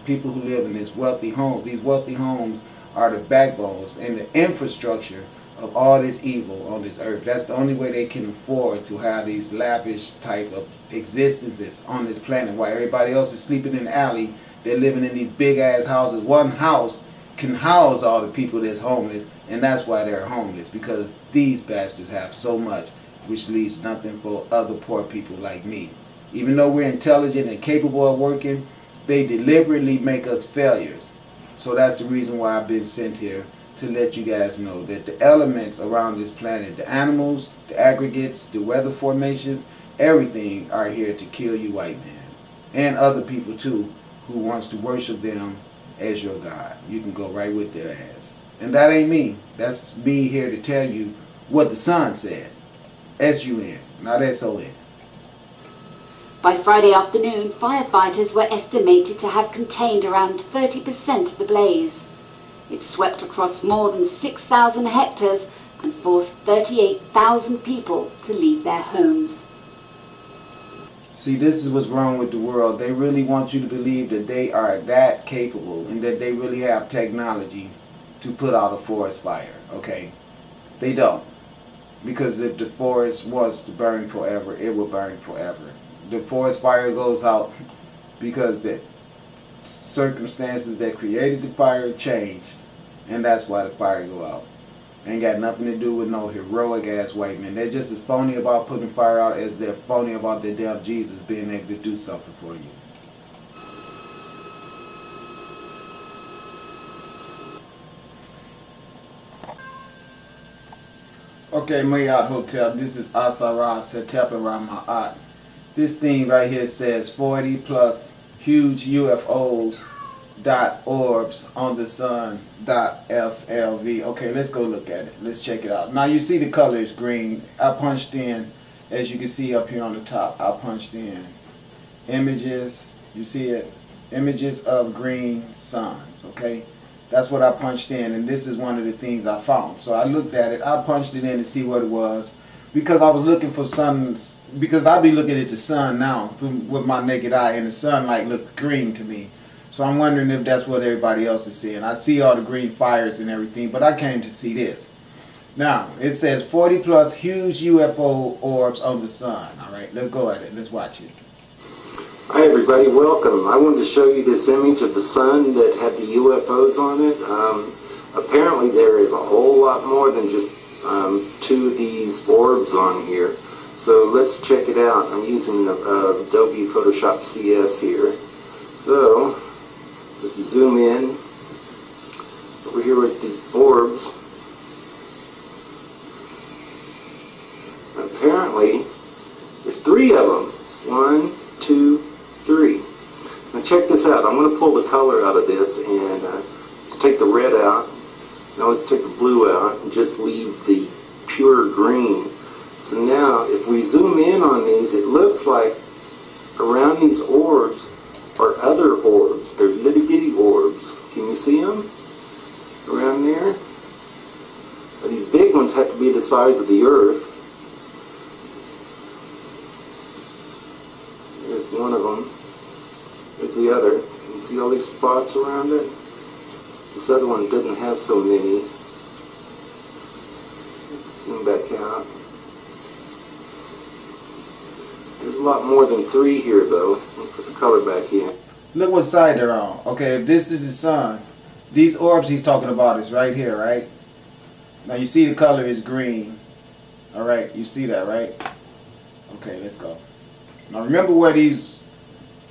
people who live in these wealthy homes are the backbones and the infrastructure of all this evil on this earth. That's the only way they can afford to have these lavish type of existences on this planet. While everybody else is sleeping in the alley, they're living in these big ass houses. One house can house all the people that's homeless, and that's why they're homeless, because these bastards have so much, which leaves nothing for other poor people like me. Even though we're intelligent and capable of working, they deliberately make us failures. So that's the reason why I've been sent here, to let you guys know that the elements around this planet, the animals, the aggregates, the weather formations, everything are here to kill you, white man, and other people too who wants to worship them as your God. You can go right with their ass. And that ain't me. That's me here to tell you what the sun said. S-U-N, not S-O-N. By Friday afternoon, firefighters were estimated to have contained around 30% of the blaze. It swept across more than 6,000 hectares and forced 38,000 people to leave their homes. See, this is what's wrong with the world. They really want you to believe that they are that capable and that they really have technology to put out a forest fire, okay? They don't. Because if the forest was to burn forever, it will burn forever. The forest fire goes out because the circumstances that created the fire changed, and that's why the fire go out. Ain't got nothing to do with no heroic ass white men. They're just as phony about putting fire out as they're phony about their damn Jesus being able to do something for you. Okay, Marriott Hotel, this is Asara Setep Rama'at. This thing right here says 40 plus huge UFOs dot orbs on the sun dot FLV. Okay, let's go look at it. Let's check it out. Now you see the color is green. I punched in, as you can see up here on the top, I punched in images. You see it? Images of green suns. Okay, that's what I punched in, and this is one of the things I found. So I looked at it. I punched it in to see what it was, because I was looking for suns. Because I be looking at the sun now with my naked eye, and the sunlight look green to me. So I'm wondering if that's what everybody else is seeing. I see all the green fires and everything, but I came to see this. Now, it says 40 plus huge UFO orbs on the sun. All right, let's go at it. Let's watch it. Hi everybody, welcome. I wanted to show you this image of the sun that had the UFOs on it. Apparently there is a whole lot more than just two of these orbs on here. So let's check it out. I'm using Adobe Photoshop CS here. So let's zoom in. Over here with the orbs. Apparently there's three of them. 1, 2, 3. Now check this out. I'm going to pull the color out of this, and let's take the red out. Now let's take the blue out and just leave the pure green. So now if we zoom in on these, it looks like around these orbs are other orbs. They're little bitty orbs. Can you see them around there? Now, these big ones have to be the size of the Earth. There's one of them. There's the other. Can you see all these spots around it? This other one didn't have so many. Let's zoom back out. There's a lot more than 3 here though. Let's put the color back in. Look what side they're on. Okay, if this is the sun, these orbs he's talking about is right here, right? Now you see the color is green. Alright, you see that, right? Okay, let's go. Now remember where these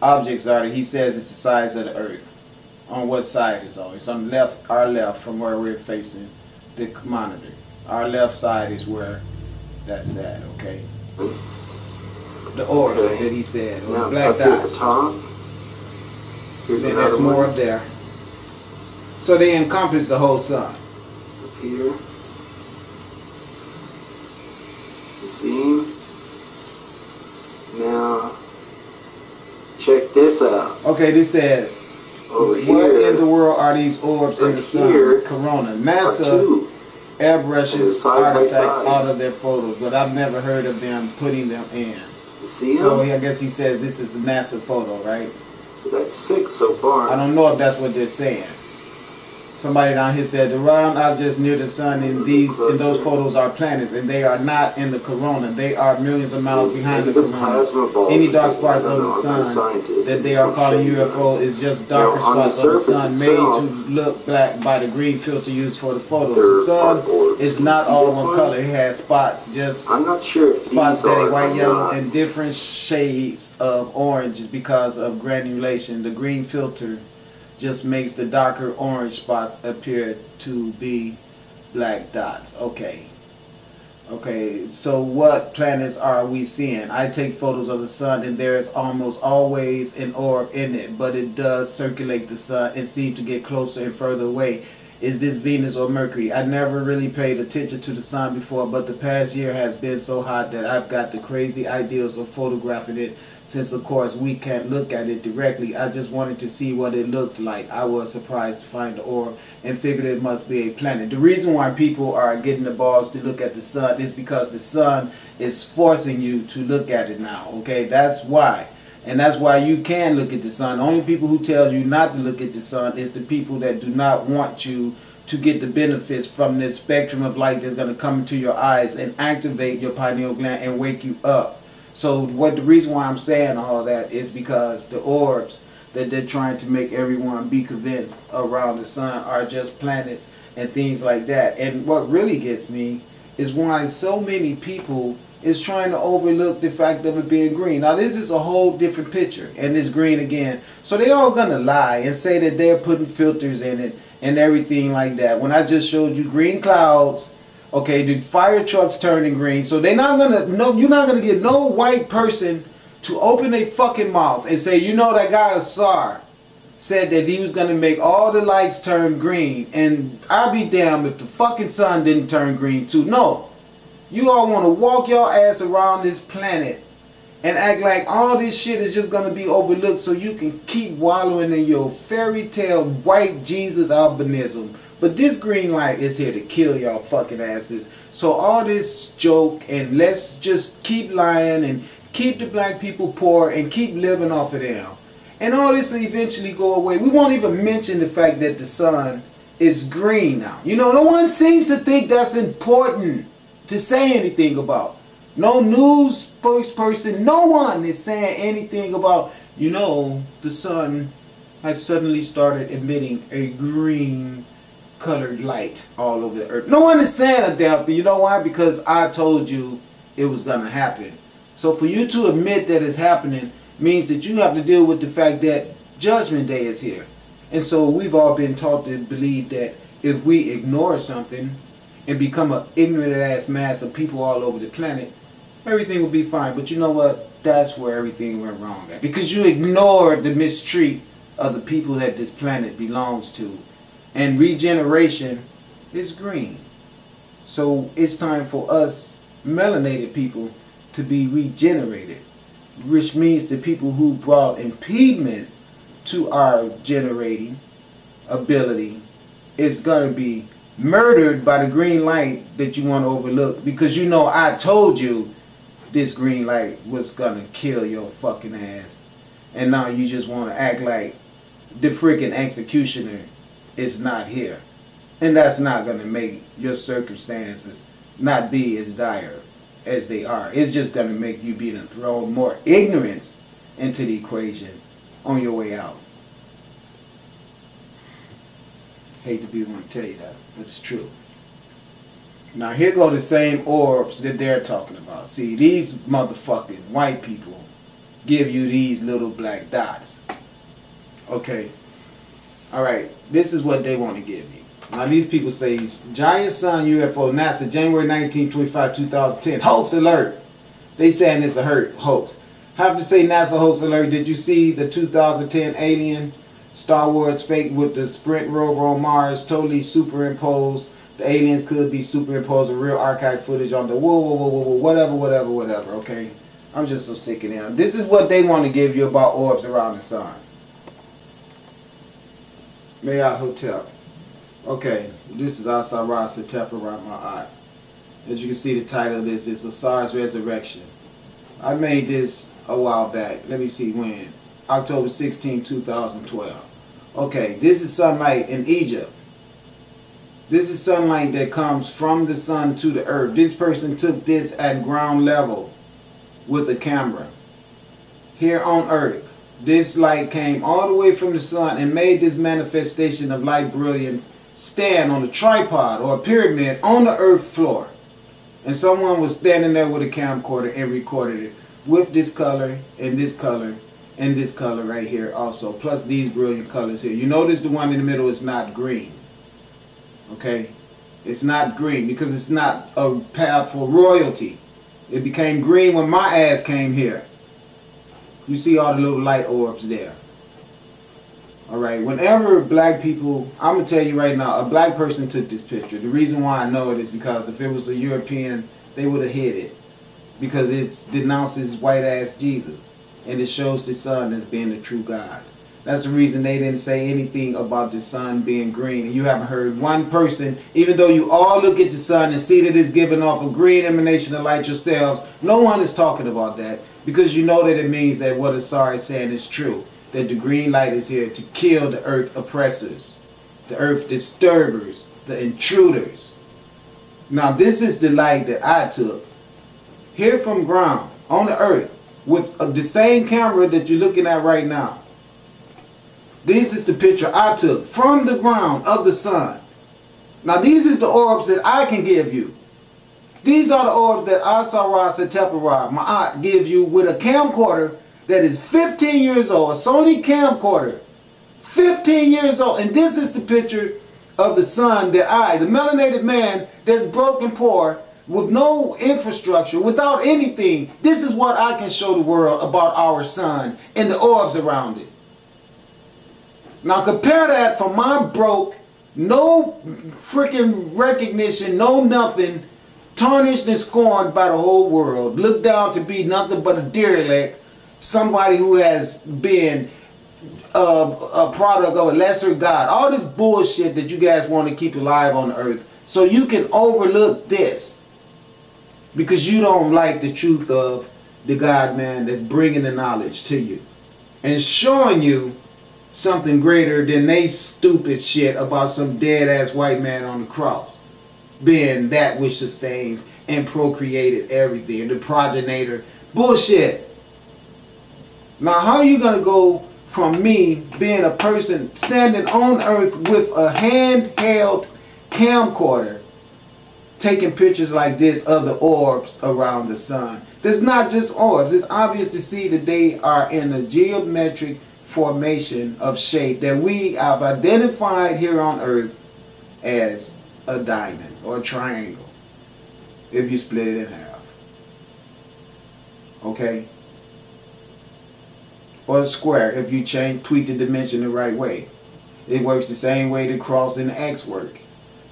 objects are that he says it's the size of the Earth. On what side it's on. It's on the left, our left, from where we're facing the monitor. Our left side is where that's at, okay? The orbs that he said, or now, the black dots. Here's Then there's more up there. So they encompass the whole sun. Up here. You see him? Now, check this out. Okay, this says, over what here, in the world are these orbs in the sun? Corona. NASA airbrushes artifacts out of their photos, but I've never heard of them putting them in. You see them? So I guess he says this is a NASA photo, right? So that's 6 so far. I don't know if that's what they're saying. Somebody down here said the round objects near the sun in those photos are planets, and they are not in the corona. They are millions of miles behind the corona. Any dark spots on the sun that they are calling UFO is just darker spots on the sun made to look black by the green filter used for the photos. The sun is not all one color. It has spots, just I'm not sure if spots that are white, yellow, and different shades of orange because of granulation. The green filter just makes the darker orange spots appear to be black dots. Okay, so what planets are we seeing? I take photos of the sun and there is almost always an orb in it, but it does circulate the sun and seem to get closer and further away. Is this Venus or Mercury? I never really paid attention to the sun before, but the past year has been so hot that I've got the crazy ideas of photographing it. Since of course we can't look at it directly, I just wanted to see what it looked like. I was surprised to find the orb and figured it must be a planet. The reason why people are getting the balls to look at the sun is because the sun is forcing you to look at it now. Okay, that's why. And that's why you can look at the sun. The only people who tell you not to look at the sun is the people that do not want you to get the benefits from this spectrum of light that's going to come into your eyes and activate your pineal gland and wake you up. So the reason why I'm saying all that is because the orbs that they're trying to make everyone be convinced around the sun are just planets and things like that. And what really gets me is why so many people is trying to overlook the fact of it being green. Now this is a whole different picture and it's green again. So they're all gonna lie and say that they're putting filters in it and everything like that. When I just showed you green clouds, okay, the fire trucks turning green. So they're not gonna, no, you're not gonna get no white person to open their fucking mouth and say, you know, that guy Assar said that he was gonna make all the lights turn green, and I'll be damned if the fucking sun didn't turn green too. No, you all want to walk your ass around this planet and act like all this shit is just gonna be overlooked so you can keep wallowing in your fairy tale white Jesus albinism. But this green light is here to kill y'all fucking asses. So all this joke and let's just keep lying and keep the black people poor and keep living off of them. And all this will eventually go away. We won't even mention the fact that the sun is green now. You know, no one seems to think that's important to say anything about. No news spokesperson, no one is saying anything about, you know, the sun has suddenly started emitting a green colored light all over the earth. No one is saying a damn thing. You know why? Because I told you it was going to happen. So for you to admit that it's happening means that you have to deal with the fact that Judgment Day is here. And so we've all been taught to believe that if we ignore something and become an ignorant ass mass of people all over the planet, everything will be fine. But you know what? That's where everything went wrong at. Because you ignored the mistreat of the people that this planet belongs to. And regeneration is green. So it's time for us melanated people to be regenerated, which means the people who brought impediment to our generating ability is going to be murdered by the green light that you want to overlook, because you know I told you this green light was going to kill your fucking ass. And now you just want to act like the freaking executioner is not here. And that's not going to make your circumstances not be as dire as they are. It's just going to make you be thrown more ignorance into the equation on your way out. Hate to be the one to tell you that, but it's true. Now here go the same orbs that they're talking about. See, these motherfucking white people give you these little black dots. Okay. Alright, this is what they want to give me. Now these people say, giant sun UFO, NASA, January 19, 25, 2010. Hoax alert. They saying it's a hoax. Have to say NASA hoax alert. Did you see the 2010 alien Star Wars fake with the Sprint rover on Mars totally superimposed? The aliens could be superimposed with real archive footage on the whatever, okay? I'm just so sick of them. This is what they want to give you about orbs around the sun. Marriott Hotel. Okay, this is outside Rasa Tepa around my eye. As you can see, the title of this is Assar's Resurrection. I made this a while back. Let me see when. October 16, 2012. Okay, this is sunlight in Egypt. This is sunlight that comes from the sun to the earth. This person took this at ground level with a camera. Here on earth, this light came all the way from the sun and made this manifestation of light brilliance stand on a tripod or a pyramid on the earth floor. And someone was standing there with a camcorder and recorded it with this color and this color and this color right here also, plus these brilliant colors here. You notice the one in the middle is not green. Okay? It's not green because it's not a path for royalty. It became green when my ass came here. You see all the little light orbs there. Alright, whenever black people, I'm going to tell you right now, a black person took this picture. The reason why I know it is because if it was a European, they would have hid it. Because it denounces white ass Jesus. And it shows the sun as being the true God. That's the reason they didn't say anything about the sun being green. And you haven't heard one person, even though you all look at the sun and see that it's giving off a green emanation of light yourselves, no one is talking about that. Because you know that it means that what Asar is saying is true. That the green light is here to kill the earth oppressors, the earth disturbers, the intruders. Now this is the light that I took here from ground on the earth with the same camera that you're looking at right now. This is the picture I took from the ground of the sun. Now these is the orbs that I can give you. These are the orbs that Asar Setepara, my aunt, gives you with a camcorder that is 15 years old, a Sony camcorder, 15 years old. And this is the picture of the sun that I, the melanated man that's broken poor, with no infrastructure, without anything, this is what I can show the world about our sun and the orbs around it. Now compare that from my broke, no freaking recognition, no nothing, tarnished and scorned by the whole world, looked down to be nothing but a derelict, somebody who has been a product of a lesser God. All this bullshit that you guys want to keep alive on the earth. So you can overlook this. Because you don't like the truth of the God man that's bringing the knowledge to you. And showing you something greater than they stupid shit about some dead ass white man on the cross. Being that which sustains and procreated everything. The progenitor. Bullshit. Now how are you going to go from me being a person standing on earth with a handheld camcorder taking pictures like this of the orbs around the sun? There's not just orbs. It's obvious to see that they are in a geometric formation of shape that we have identified here on earth as a diamond or a triangle if you split it in half. Okay? Or a square if you tweak the dimension the right way. It works the same way the cross and the X work.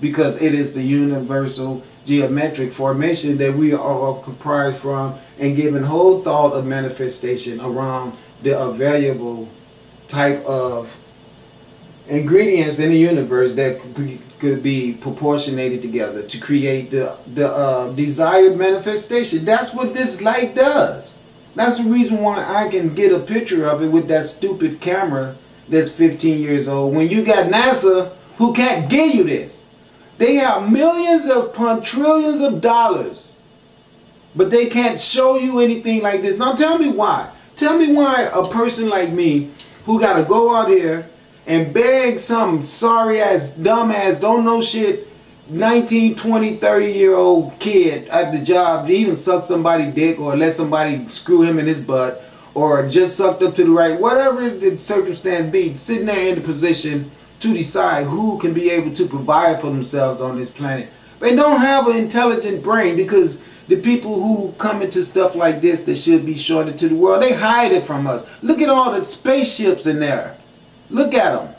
Because it is the universal geometric formation that we are all comprised from and given whole thought of manifestation around the available type of ingredients in the universe that could be proportionated together to create the desired manifestation. That's what this light does. That's the reason why I can get a picture of it with that stupid camera that's 15 years old when you got NASA who can't give you this. They have millions upon trillions of dollars, but they can't show you anything like this. Now tell me why. Tell me why a person like me who got to go out here and beg some sorry ass, dumb ass, don't know shit, 19, 20, 30-year-old kid at the job to even suck somebody's dick or let somebody screw him in his butt or just sucked up to the right, whatever the circumstance be, sitting there in the position to decide who can be able to provide for themselves on this planet. They don't have an intelligent brain because the people who come into stuff like this that should be showing it to the world, they hide it from us. Look at all the spaceships in there. Look at them.